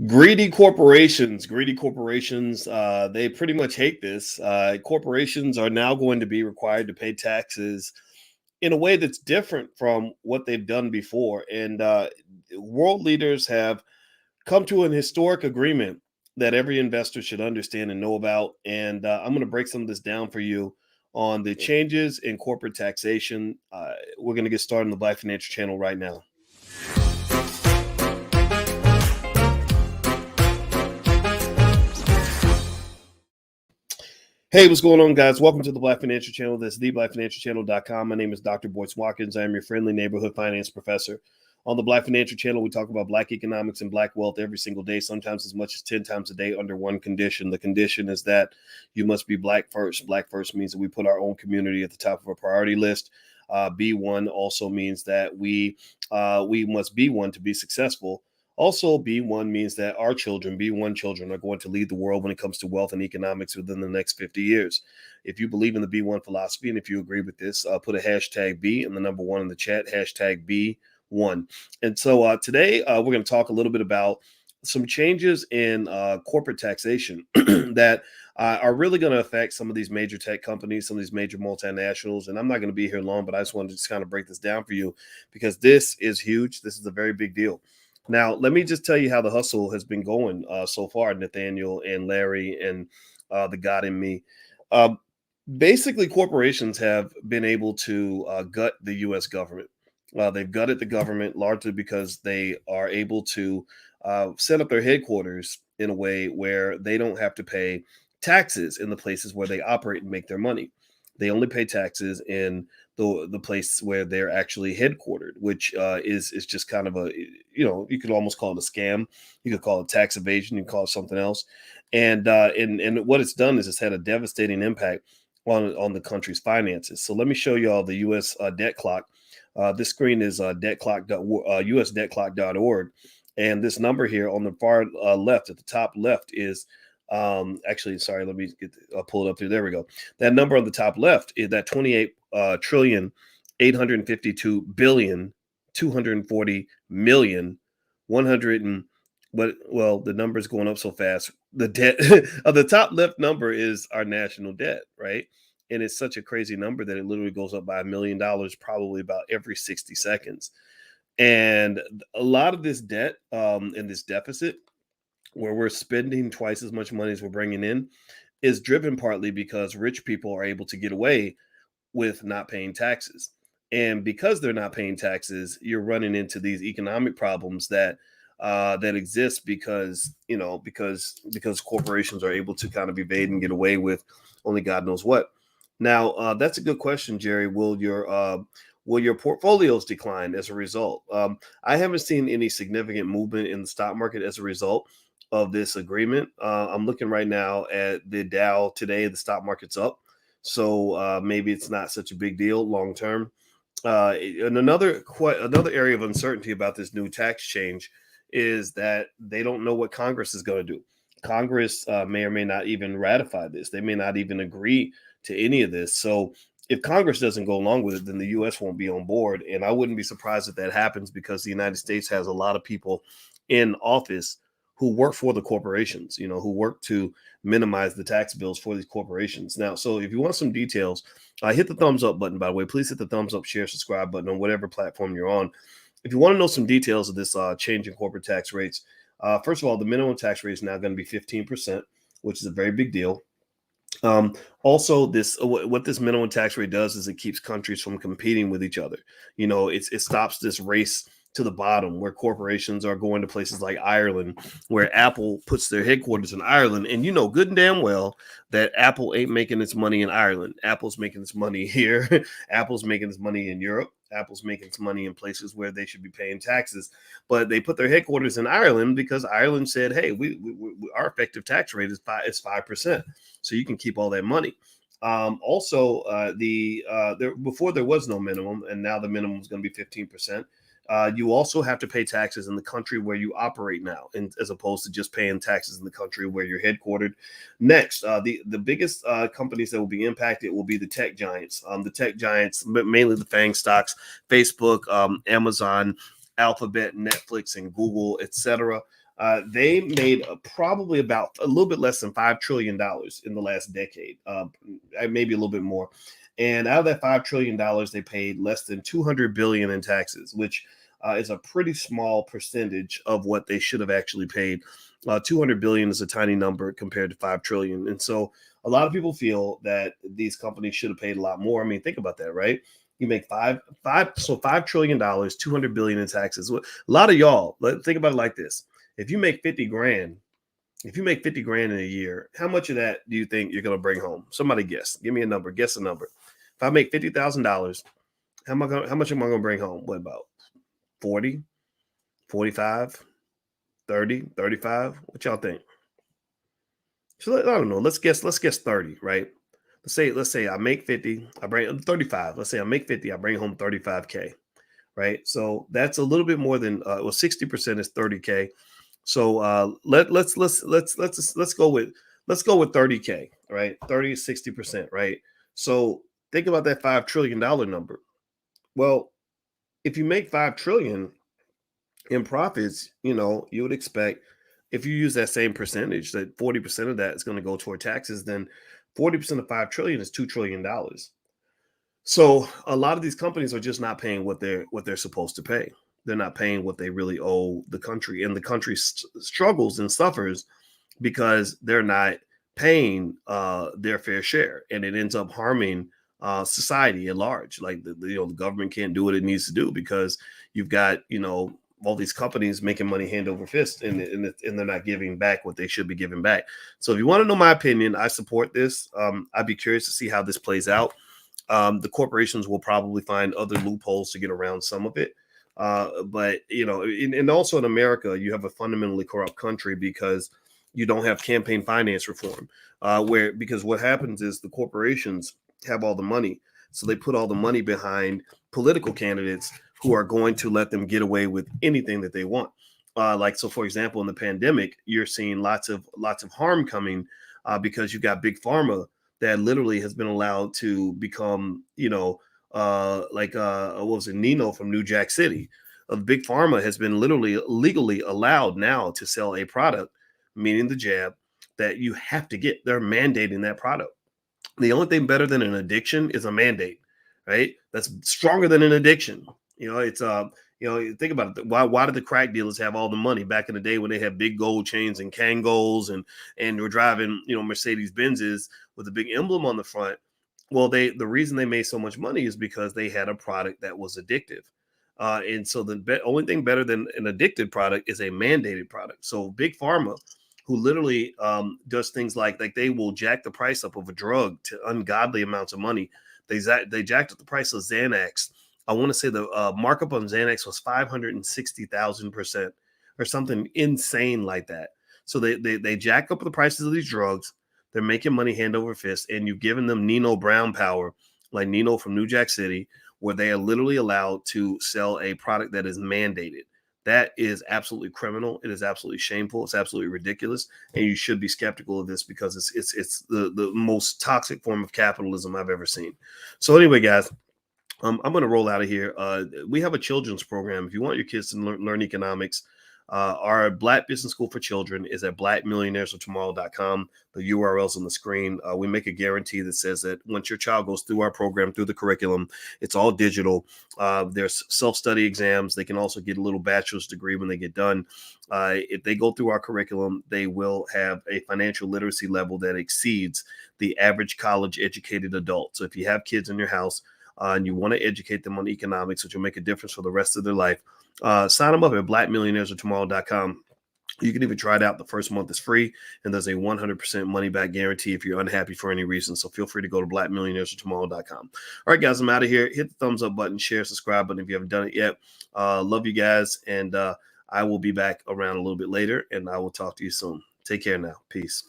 Greedy corporations, they pretty much hate this. Corporations are now going to be required to pay taxes in a way that's different from what they've done before. And world leaders have come to an historic agreement that every investor should understand and know about. And I'm going to break some of this down for you on the changes in corporate taxation. We're going to get started on the Black Financial Channel right now. Hey, what's going on, guys? Welcome to the Black Financial Channel. That's theblackfinancialchannel.com. My name is Dr. Boyce Watkins. I am your friendly neighborhood finance professor. On the Black Financial Channel, we talk about Black economics and Black wealth every single day, sometimes as much as 10 times a day under one condition. The condition is that you must be Black first. Black first means that we put our own community at the top of our priority list. B1 also means that we must be one to be successful. Also, B1 means that our children, B1 children, are going to lead the world when it comes to wealth and economics within the next 50 years. If you believe in the B1 philosophy, and if you agree with this, put a hashtag B and the number one in the chat, hashtag B1. And so today we're going to talk a little bit about some changes in corporate taxation that are really going to affect some of these major tech companies, some of these major multinationals. And I'm not going to be here long, but I just wanted to just kind of break this down for you because this is huge. This is a very big deal. Now, let me just tell you how the hustle has been going so far, Nathaniel and Larry and the God in me. Basically, corporations have been able to gut the U.S. government. They've gutted the government largely because they are able to set up their headquarters in a way where they don't have to pay taxes in the places where they operate and make their money. They only pay taxes in the place where they're actually headquartered, which is just kind of a, you could almost call it a scam. You could call it tax evasion. You can call it something else. And what it's done is it's had a devastating impact on the country's finances. So let me show you all the U.S. Debt clock. This screen is usdebtclock.org. And this number here on the far left, at the top left, is actually, sorry, let me pull it up here. There we go. That number on the top left is that 28 trillion 852 billion 240 million 100 and well, the number is going up so fast. The debt of the top left number is our national debt, right? And it's such a crazy number that it literally goes up by $1 million probably about every 60 seconds. And a lot of this debt and this deficit, where we're spending twice as much money as we're bringing in, is driven partly because rich people are able to get away with not paying taxes. And because they're not paying taxes, you're running into these economic problems that exist because corporations are able to kind of evade and get away with only God knows what. Now, that's a good question, Jerry. Will your portfolios decline as a result? I haven't seen any significant movement in the stock market as a result of this agreement. I'm looking right now at the Dow today. The stock market's up, so maybe it's not such a big deal long term. And another area of uncertainty about this new tax change is that they don't know what Congress is going to do. Congress may or may not even ratify this. They may not even agree to any of this. So if Congress doesn't go along with it, then the U.S. won't be on board. And I wouldn't be surprised if that happens because the United States has a lot of people in office who work for the corporations, who work to minimize the tax bills for these corporations. Now, so if you want some details, hit the thumbs up button, by the way. Please hit the thumbs up, share, subscribe button on whatever platform you're on. If you want to know some details of this change in corporate tax rates, first of all, the minimum tax rate is now going to be 15%, which is a very big deal. Also, what this minimum tax rate does is it keeps countries from competing with each other. It stops this race to the bottom where corporations are going to places like Ireland, where Apple puts their headquarters in Ireland. And good and damn well that Apple ain't making its money in Ireland. Apple's making its money here. Apple's making its money in Europe. Apple's making its money in places where they should be paying taxes. But they put their headquarters in Ireland because Ireland said, hey, we our effective tax rate is 5%. So you can keep all that money. Also, before there was no minimum, and now the minimum is going to be 15%. You also have to pay taxes in the country where you operate now, and as opposed to just paying taxes in the country where you're headquartered. Next, the biggest companies that will be impacted will be the tech giants. The tech giants, mainly the FANG stocks, Facebook, Amazon, Alphabet, Netflix, and Google, etc. They made probably about a little bit less than $5 trillion in the last decade, maybe a little bit more. And out of that $5 trillion, they paid less than 200 billion in taxes, which is a pretty small percentage of what they should have actually paid. 200 billion is a tiny number compared to 5 trillion. And so a lot of people feel that these companies should have paid a lot more. I mean, think about that, right? You make $5 trillion, 200 billion in taxes. A lot of y'all, think about it like this. If you make 50 grand, in a year, how much of that do you think you're going to bring home? Somebody guess. Give me a number. Guess a number. If I make $50,000, how much am I going to bring home? What about 40, 45, 30, 35? What y'all think? So I don't know. Let's guess 30, right? Let's say I make 50, I bring 35. Let's say I make 50, I bring home 35K, right? So that's a little bit more than 60% is 30K. So let's go with 30K, right? 30 is 60%, right? So think about that $5 trillion number. Well, if you make 5 trillion in profits, you would expect, if you use that same percentage, that 40% of that is going to go toward taxes, then 40% of 5 trillion is $2 trillion. So a lot of these companies are just not paying what they're supposed to pay. They're not paying what they really owe the country, and the country struggles and suffers because they're not paying their fair share, and it ends up harming society at large. Like the government can't do what it needs to do because you've got all these companies making money hand over fist, and they're not giving back what they should be giving back. So if you want to know my opinion, I support this. I'd be curious to see how this plays out. The corporations will probably find other loopholes to get around some of it. But and also in America, you have a fundamentally corrupt country because you don't have campaign finance reform, because what happens is the corporations have all the money, so they put all the money behind political candidates who are going to let them get away with anything that they want. So for example, in the pandemic, you're seeing lots of harm coming because you got big pharma that literally has been allowed to become, what was it, Nino from New Jack City. Big Pharma has been literally legally allowed now to sell a product, meaning the jab, that you have to get. They're mandating that product. The only thing better than an addiction is a mandate, right? That's stronger than an addiction. It's think about it. Why did the crack dealers have all the money back in the day when they had big gold chains and Kangol and were driving, Mercedes Benzes with a big emblem on the front? Well, the reason they made so much money is because they had a product that was addictive. And so the only thing better than an addicted product is a mandated product. So Big Pharma, who literally does things like they will jack the price up of a drug to ungodly amounts of money. They jacked up the price of Xanax. I want to say the markup on Xanax was 560,000% or something insane like that. So they jack up the prices of these drugs. They're making money hand over fist, and you've given them Nino Brown power, like Nino from New Jack City, where they are literally allowed to sell a product that is mandated. That is absolutely criminal. It is absolutely shameful. It's absolutely ridiculous, and you should be skeptical of this because it's the most toxic form of capitalism I've ever seen. So anyway, guys, I'm going to roll out of here. We have a children's program. If you want your kids to learn economics, our Black Business School for Children is at blackmillionairesoftomorrow.com. The URL's on the screen. We make a guarantee that says that once your child goes through our program, through the curriculum, it's all digital. There's self-study exams. They can also get a little bachelor's degree when they get done. If they go through our curriculum, they will have a financial literacy level that exceeds the average college-educated adult. So if you have kids in your house, and you want to educate them on economics, which will make a difference for the rest of their life, sign them up at blackmillionairesoftomorrow.com. You can even try it out. The first month is free, and there's a 100% money back guarantee if you're unhappy for any reason. So feel free to go to blackmillionairesoftomorrow.com. All right, guys, I'm out of here. Hit the thumbs up button, share, subscribe button if you haven't done it yet. Love you guys, and I will be back around a little bit later, and I will talk to you soon. Take care now. Peace.